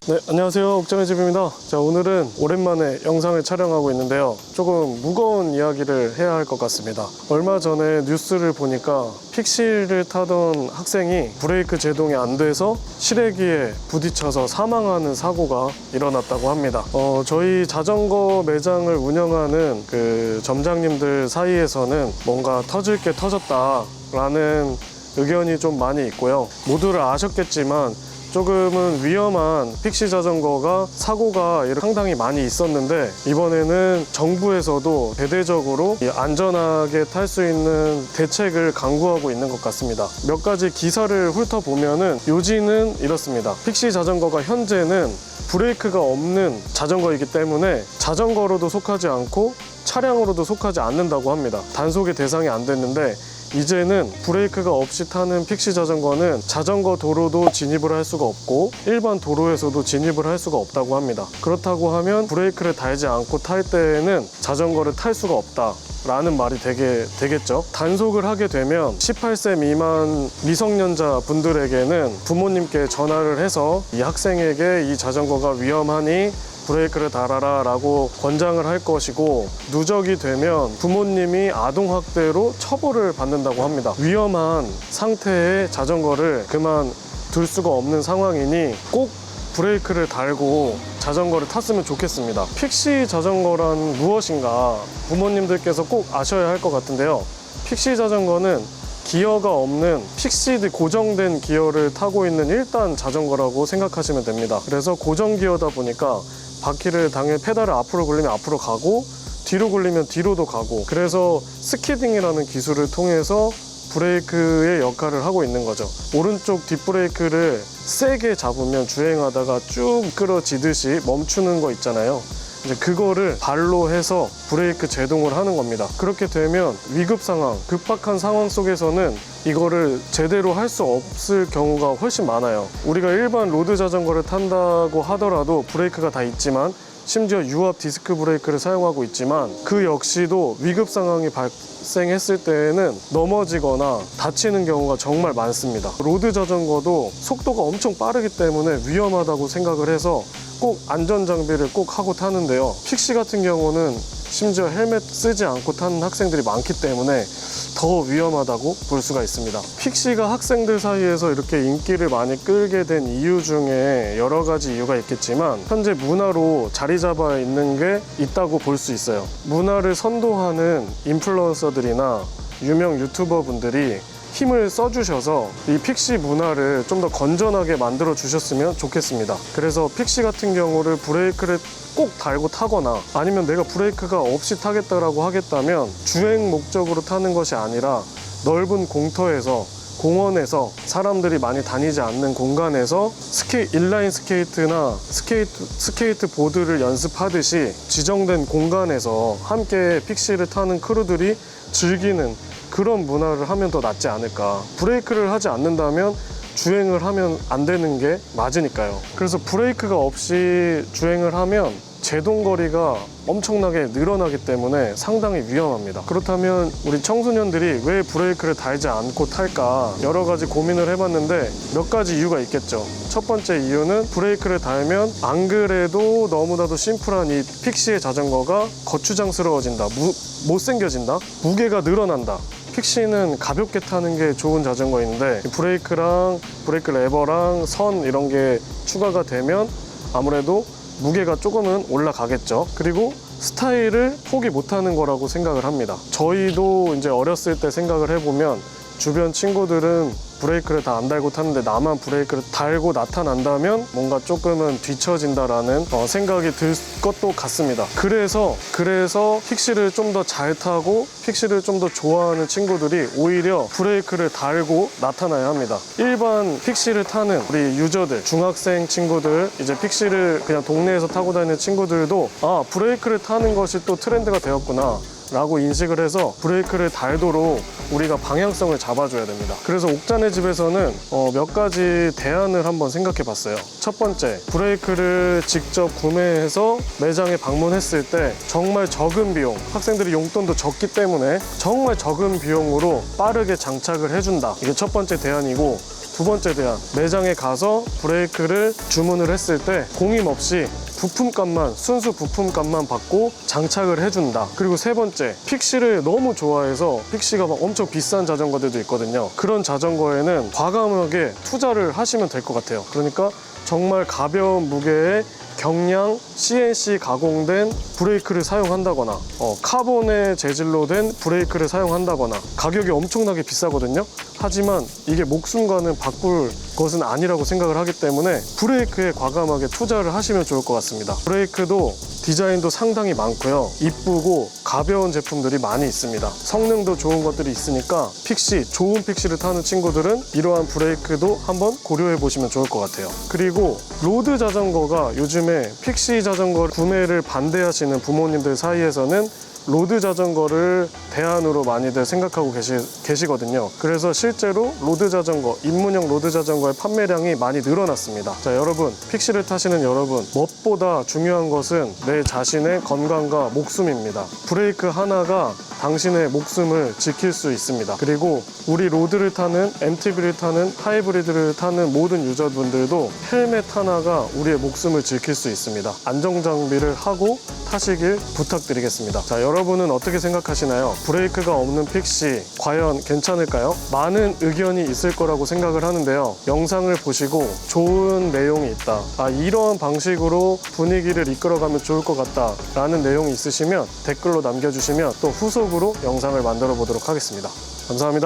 네, 안녕하세요. 옥정의 집입니다. 자, 오늘은 오랜만에 영상을 촬영하고 있는데요. 조금 무거운 이야기를 해야 할 것 같습니다. 얼마 전에 뉴스를 보니까 픽시를 타던 학생이 브레이크 제동이 안 돼서 실외기에 부딪혀서 사망하는 사고가 일어났다고 합니다. 저희 자전거 매장을 운영하는 그 점장님들 사이에서는 뭔가 터질 게 터졌다라는 의견이 좀 많이 있고요. 모두를 아셨겠지만 조금은 위험한 픽시 자전거가 사고가 상당히 많이 있었는데, 이번에는 정부에서도 대대적으로 안전하게 탈 수 있는 대책을 강구하고 있는 것 같습니다. 몇 가지 기사를 훑어보면은 요지는 이렇습니다. 픽시 자전거가 현재는 브레이크가 없는 자전거이기 때문에 자전거로도 속하지 않고 차량으로도 속하지 않는다고 합니다. 단속의 대상이 안 됐는데, 이제는 브레이크가 없이 타는 픽시 자전거는 자전거 도로도 진입을 할 수가 없고 일반 도로에서도 진입을 할 수가 없다고 합니다. 그렇다고 하면 브레이크를 달지 않고 탈 때에는 자전거를 탈 수가 없다 라는 말이 되겠죠. 단속을 하게 되면 18세 미만 미성년자 분들에게는 부모님께 전화를 해서 이 학생에게 이 자전거가 위험하니 브레이크를 달아라 라고 권장을 할 것이고, 누적이 되면 부모님이 아동학대로 처벌을 받는다고 합니다. 위험한 상태의 자전거를 그만 둘 수가 없는 상황이니 꼭 브레이크를 달고 자전거를 탔으면 좋겠습니다. 픽시 자전거란 무엇인가 부모님들께서 꼭 아셔야 할 것 같은데요. 픽시 자전거는 기어가 없는 픽시드 고정된 기어를 타고 있는 1단 자전거라고 생각하시면 됩니다. 그래서 고정 기어다 보니까 바퀴를 당연히 페달을 앞으로 굴리면 앞으로 가고 뒤로 굴리면 뒤로도 가고, 그래서 스키딩이라는 기술을 통해서 브레이크의 역할을 하고 있는 거죠. 오른쪽 뒷브레이크를 세게 잡으면 주행하다가 쭉 끌어지듯이 멈추는 거 있잖아요. 이제 그거를 발로 해서 브레이크 제동을 하는 겁니다. 그렇게 되면 위급 상황, 급박한 상황 속에서는 이거를 제대로 할 수 없을 경우가 훨씬 많아요. 우리가 일반 로드 자전거를 탄다고 하더라도 브레이크가 다 있지만, 심지어 유압 디스크 브레이크를 사용하고 있지만, 그 역시도 위급 상황이 발생했을 때에는 넘어지거나 다치는 경우가 정말 많습니다. 로드 자전거도 속도가 엄청 빠르기 때문에 위험하다고 생각을 해서 꼭 안전장비를 꼭 하고 타는데요. 픽시 같은 경우는 심지어 헬멧 쓰지 않고 타는 학생들이 많기 때문에 더 위험하다고 볼 수가 있습니다. 픽시가 학생들 사이에서 이렇게 인기를 많이 끌게 된 이유 중에 여러 가지 이유가 있겠지만, 현재 문화로 자리 잡아 있는 게 있다고 볼 수 있어요. 문화를 선도하는 인플루언서들이나 유명 유튜버 분들이 힘을 써주셔서 이 픽시 문화를 좀 더 건전하게 만들어 주셨으면 좋겠습니다. 그래서 픽시 같은 경우를 브레이크를 꼭 달고 타거나, 아니면 내가 브레이크가 없이 타겠다라고 하겠다면 주행 목적으로 타는 것이 아니라 넓은 공터에서, 공원에서, 사람들이 많이 다니지 않는 공간에서 인라인 스케이트나 스케이트 보드를 연습하듯이 지정된 공간에서 함께 픽시를 타는 크루들이 즐기는 그런 문화를 하면 더 낫지 않을까. 브레이크를 하지 않는다면 주행을 하면 안 되는 게 맞으니까요. 그래서 브레이크가 없이 주행을 하면 제동거리가 엄청나게 늘어나기 때문에 상당히 위험합니다. 그렇다면 우리 청소년들이 왜 브레이크를 달지 않고 탈까 여러 가지 고민을 해봤는데, 몇 가지 이유가 있겠죠. 첫 번째 이유는 브레이크를 달면 안 그래도 너무나도 심플한 이 픽시의 자전거가 거추장스러워진다, 못생겨진다, 무게가 늘어난다. 픽시는 가볍게 타는 게 좋은 자전거인데, 브레이크랑 브레이크 레버랑 선 이런 게 추가가 되면 아무래도 무게가 조금은 올라가겠죠. 그리고 스타일을 포기 못하는 거라고 생각을 합니다. 저희도 이제 어렸을 때 생각을 해보면 주변 친구들은 브레이크를 다 안 달고 탔는데 나만 브레이크를 달고 나타난다면 뭔가 조금은 뒤처진다라는 생각이 들 것도 같습니다. 그래서 픽시를 좀 더 잘 타고 픽시를 좀 더 좋아하는 친구들이 오히려 브레이크를 달고 나타나야 합니다. 일반 픽시를 타는 우리 유저들, 중학생 친구들, 이제 픽시를 그냥 동네에서 타고 다니는 친구들도 브레이크를 타는 것이 또 트렌드가 되었구나 라고 인식을 해서 브레이크를 달도록 우리가 방향성을 잡아줘야 됩니다. 그래서 옥자네 집에서는 몇 가지 대안을 한번 생각해 봤어요. 첫 번째, 브레이크를 직접 구매해서 매장에 방문했을 때 정말 적은 비용, 학생들이 용돈도 적기 때문에 정말 적은 비용으로 빠르게 장착을 해준다. 이게 첫 번째 대안이고, 두 번째 대안, 매장에 가서 브레이크를 주문을 했을 때 공임 없이 부품값만, 순수 부품값만 받고 장착을 해준다. 그리고 세 번째, 픽시를 너무 좋아해서 픽시가 막 엄청 비싼 자전거들도 있거든요. 그런 자전거에는 과감하게 투자를 하시면 될 것 같아요. 그러니까 정말 가벼운 무게의 경량 CNC 가공된 브레이크를 사용한다거나 카본의 재질로 된 브레이크를 사용한다거나, 가격이 엄청나게 비싸거든요. 하지만 이게 목숨과는 바꿀 것은 아니라고 생각을 하기 때문에 브레이크에 과감하게 투자를 하시면 좋을 것 같습니다. 브레이크도 디자인도 상당히 많고요. 이쁘고 가벼운 제품들이 많이 있습니다. 성능도 좋은 것들이 있으니까 픽시, 좋은 픽시를 타는 친구들은 이러한 브레이크도 한번 고려해 보시면 좋을 것 같아요. 그리고 로드 자전거가 요즘에 픽시 자전거 구매를 반대하시는 부모님들 사이에서는 로드 자전거를 대안으로 많이들 생각하고 계시거든요. 그래서 실제로 로드 자전거, 입문형 로드 자전거의 판매량이 많이 늘어났습니다. 자, 여러분, 픽시를 타시는 여러분, 무엇보다 중요한 것은 내 자신의 건강과 목숨입니다. 브레이크 하나가 당신의 목숨을 지킬 수 있습니다. 그리고 우리 로드를 타는, MTB를 타는, 하이브리드를 타는 모든 유저분들도 헬멧 하나가 우리의 목숨을 지킬 수 있습니다. 안전장비를 하고 타시길 부탁드리겠습니다. 자, 여러분은 어떻게 생각하시나요? 브레이크가 없는 픽시 과연 괜찮을까요? 많은 의견이 있을 거라고 생각을 하는데요. 영상을 보시고 좋은 내용이 있다, 이런 방식으로 분위기를 이끌어가면 좋을 것 같다 라는 내용이 있으시면 댓글로 남겨주시면 또 후속으로 영상을 만들어 보도록 하겠습니다. 감사합니다.